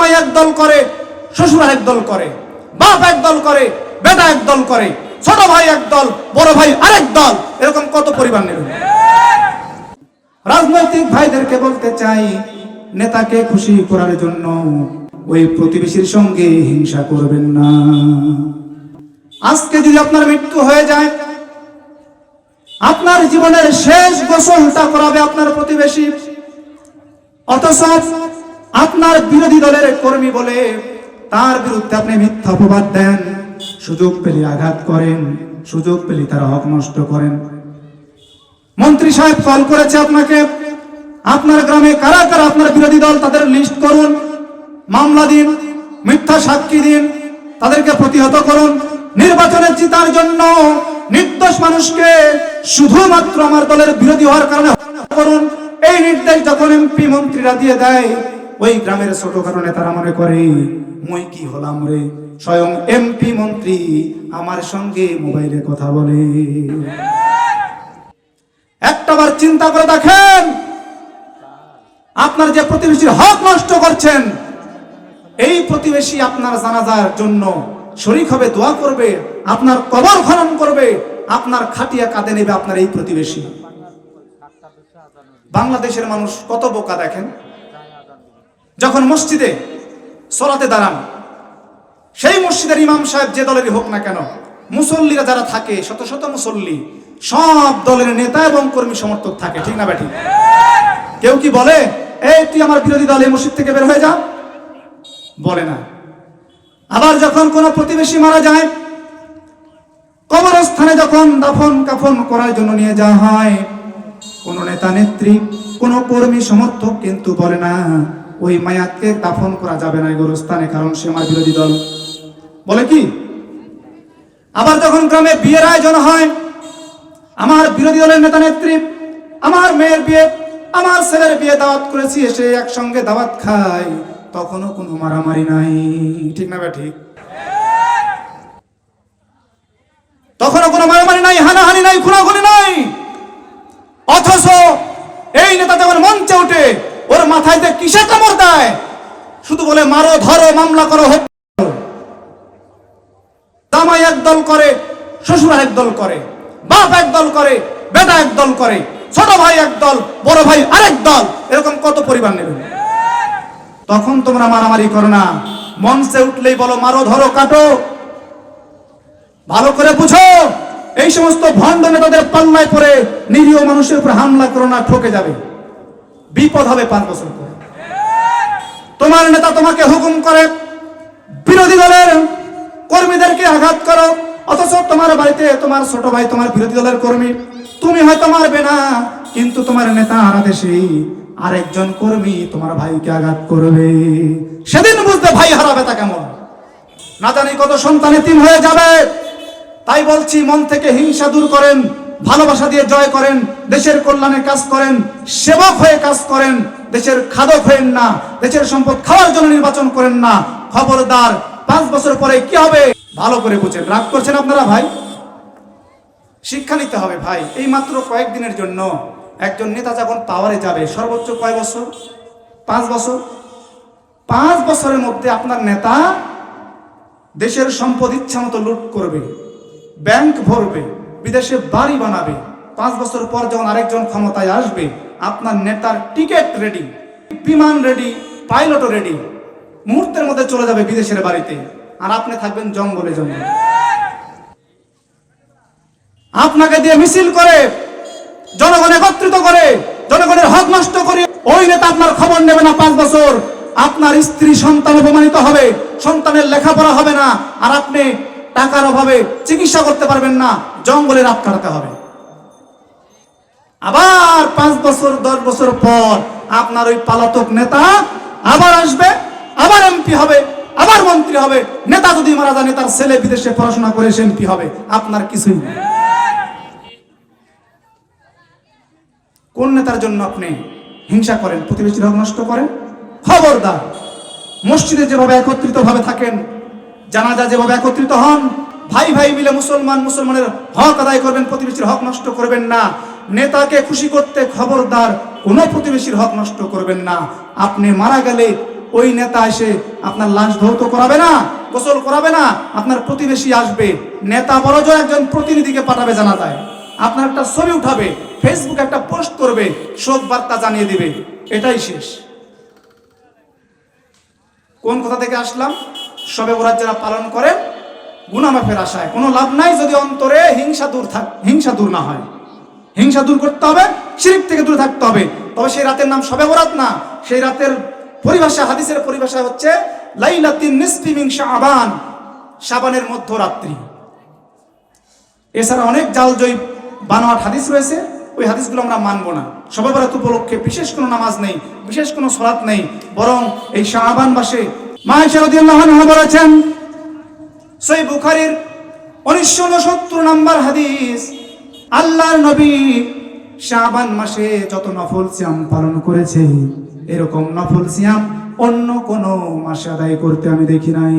জামাই একদল করে, শ্বশুর একদল করে, বাপ একদল করে, বেটা একদল করে, ছোট ভাই একদল, বড় ভাই আরেক দল। এরকম কত পরিবার নেবেন? রাজনৈতিক ভাইদেরকে বলতে চাই, নেতাকে খুশি করার জন্য ওই প্রতিবেশীর সঙ্গে হিংসা করবেন না। আজকে যদি আপনার মৃত্যু হয়ে যায়, আপনার জীবনের শেষ গোসলটা করাবে আপনার প্রতিবেশী, অথচ আপনার বিরোধী দলের কর্মী বলে তার বিরুদ্ধে আপনি মিথ্যা অপবাদ দেন, সুযোগ পেলে আঘাত করেন, সুযোগ পেলে তার হক নষ্ট করেন। মন্ত্রী সাহেব কল করেছে আপনাকে, আপনার গ্রামে কারা কারা আপনার বিরোধী দল তাদের লিস্ট করুন, মামলা দিন, মিথ্যা সাক্ষী দিন, তাদেরকে প্রতিহত করুন। নির্বাচনে জেতার জন্য নির্দোষ মানুষকে শুধুমাত্র আমার দলের বিরোধী হওয়ার কারণে করুন। এই নির্দেশ যখন এমপি মন্ত্রীরা দিয়ে দেয়, ওই গ্রামের ছোটখাটো নেতারা মনে করে মই কি হলাম রে, স্বয়ং এমপি মন্ত্রী আমার সঙ্গে মোবাইলে কথা বলে। একটাবার চিন্তা করে দেখেন, আপনার যে প্রতিবেশীর হক নষ্ট করছেন, এই প্রতিবেশী আপনার জানাজার জন্য শরীক হবে, দোয়া করবে, আপনার কবর খনন করবে, আপনার খাটিয়া কাঁধে নেবে আপনার এই প্রতিবেশী। বাংলাদেশের মানুষ কত বোকা দেখেন, যখন মসজিদে সলাতে দাঁড়ান, সেই মসজিদের ইমাম সাহেব যে দলেরই হোক না কেন, মুসল্লিরা যারা থাকে, শত শত মুসল্লি, সব দলের নেতা এবং কর্মী সমর্থক থাকে, ঠিক না ব্যাটি? কেউ কি বলে এই তুই আমার বিরোধী দল, এই মসজিদ থেকে বের হয়ে যা? বলে না। আবার যখন কোন প্রতিবেশী মারা যায়, কবরস্থানে যখন দাফন কাফন করার জন্য নিয়ে যাওয়া হয়, কোন নেতা নেত্রী, কোন কর্মী সমর্থক কিন্তু বলে না ওই মায়াতকে দাফন করা যাবে না এই গোরস্থানে, কারণ সে আমার বিরোধী দল। বলে কি? আবার যখন গ্রামে বিয়ের আয়োজন হয়, আমার বিরোধী দলের নেতা নেত্রী আমার মেয়ের বিয়ে, আমার ছেলের বিয়ে দাওয়াত করেছি, এসে একসঙ্গে দাওয়াত খাই, তখনও কোনো মারামারি নাই, ঠিক না ভাই? ঠিক। তখনও কোনো মারামারি নাই, হানাহানি নাই, খুনাখুনি নাই। অথচ এই নেতা যখন মঞ্চে ওঠে, ওর মাথায় যে কিসে কামড় দেয়, শুধু বলে মারো, ধরো, মামলা করো, হত্যা। জামাই একদল করে, শ্বশুর একদল করে, বাপ একদল করে, বেটা একদল করে, ছোট ভাই একদল, বড় ভাই আরেক দল। এরকম কত পরিবার নেবেন? তখন তোমরা মারামারি করো না, মঞ্চে উঠলেই বলো মারো, ধরো, কাটো। ভালো করে বুঝো, এই সমস্ত ভণ্ড নেতাদের পাল্লায় পড়ে নিরীহ মানুষের উপর হামলা করো না, ঠকে যাবে, বিপদ হবে 5 বছর পরে। তোমার নেতা তোমাকে হুকুম করে বিরোধী দলের কর্মীদেরকে আঘাত করো, অথচ তোমার বাড়িতে তোমার ছোট ভাই তোমার বিরোধী দলের কর্মী, তুমি হয়তো মারবে না, কিন্তু তোমার নেতা আদেশে আরেকজন কর্মী তোমার ভাইকে আঘাত করবে। সেদিন বুঝতে ভাই হারাবে তা কেমন, না জানি কত সন্তান এতিম হয়ে যাবে। তাই বলছি, মন থেকে হিংসা দূর করেন, ভালোবাসা দিয়ে জয় করেন, দেশের কল্যাণে কাজ করেন, সেবক হয়ে কাজ করেন, দেশের খাদক হয়েন না, দেশের সম্পদ খাওয়ার জন্য নির্বাচন করেন না। খবরদার, 5 বছর পরে কি হবে ভালো করে বুঝেন। রাগ করছেন আপনারা ভাই? শিক্ষা নিতে হবে ভাই। এই মাত্র কয়েকদিনের জন্য একজন নেতা যখন পাওয়ারে যাবে, সর্বোচ্চ কয় বছর? 5 বছর। 5 বছরের মধ্যে আপনার নেতা দেশের সম্পদ ইচ্ছা মতো লুট করবে, ব্যাংক ভরবে, বিদেশে বাড়ি বানাবে। 5 বছর পর যখন আরেকজন ক্ষমতায় আসবে, আপনার নেতার টিকিট রেডি, বিমান রেডি, পাইলটও রেডি, মুহূর্তের মধ্যে চলে যাবে বিদেশের বাড়িতে, আর আপনি থাকবেন জঙ্গলে জঙ্গলে। আপনাকে দিয়ে মিছিল করে, জনগণ একত্রিত করে, জনগণের হক নষ্ট করে ওই নেতা আপনার খবর নেবে না। 5 বছর আপনার স্ত্রী সন্তান অপমানিত হবে, সন্তানের লেখাপড়া হবে না, আর আপনি টাকার অভাবে চিকিৎসা করতে পারবেন না, জঙ্গলে রাত কাটাতে হবে। আবার 5 বছর 10 বছর পর আপনার ওই পলাতক নেতা আবার আসবে, আবার এমপি হবে, আবার মন্ত্রী হবে। নেতা যদি মারা যায়, তার ছেলে বিদেশে পড়াশোনা করে সে এমপি হবে, আপনার কিছুই নেই। কোন নেতার জন্য আপনি হিংসা করেন, প্রতিবেশীর হক নষ্ট করেন? খবরদার। মসজিদে যেভাবে একত্রিত ভাবে থাকেন, জানাজা যেভাবে একত্রিত হন, ভাই ভাই মিলে মুসলমানের হক আদায় করবেন, প্রতিবেশীর হক নষ্ট করবেন না। নেতাকে খুশি করতে খবরদার কোনো প্রতিবেশীর হক নষ্ট করবেন না। আপনি মারা গেলে ওই নেতা এসে আপনার লাশ ধৌত করাবে না, গোসল করাবে না, আপনার প্রতিবেশী আসবে, নেতা বড়জোর একজন প্রতিনিধিকে পাঠাবে জানাজায়, আপনার একটা ছবি উঠাবে, ফেসবুকে একটা পোস্ট করবে, শোক বার্তা জানিয়ে দিবে, এটাই শেষ। কোন কথা থেকে আসলাম? শবে বরাত যারা পালন করে গুনাহ মাফের আশায়, কোনো লাভ নাই যদি অন্তরে হিংসা দূর না হয়। হিংসা দূর করতে হবে, শিরক থেকে দূরে থাকতে হবে। তবে সেই রাতের নাম শবে বরাত না, সেই রাতের পরিভাষা, হাদিসের পরিভাষা হচ্ছে লাইলাতুন নিসফি মিন শাবান, শাবানের মধ্যরাত্রি। এছাড়া অনেক জালজয়ী বানোয়াট হাদিস রয়েছে, ওই হাদিসগুলো আমরা মানব না। শবে বরাত উপলক্ষে বিশেষ কোনো নামাজ নেই, বিশেষ কোনো সালাত নেই, বরং এই শাবান মাসে মা আয়েশা রাদিয়াল্লাহু আনহা বলেছেন, সহিহ বুখারীর 1969 নম্বর হাদিস, আল্লাহর নবী শাবান মাসে যত নফল সিয়াম পালন করেছে, এরকম নফল সিয়াম অন্য কোন মাসে আদায় করতে আমি দেখি নাই।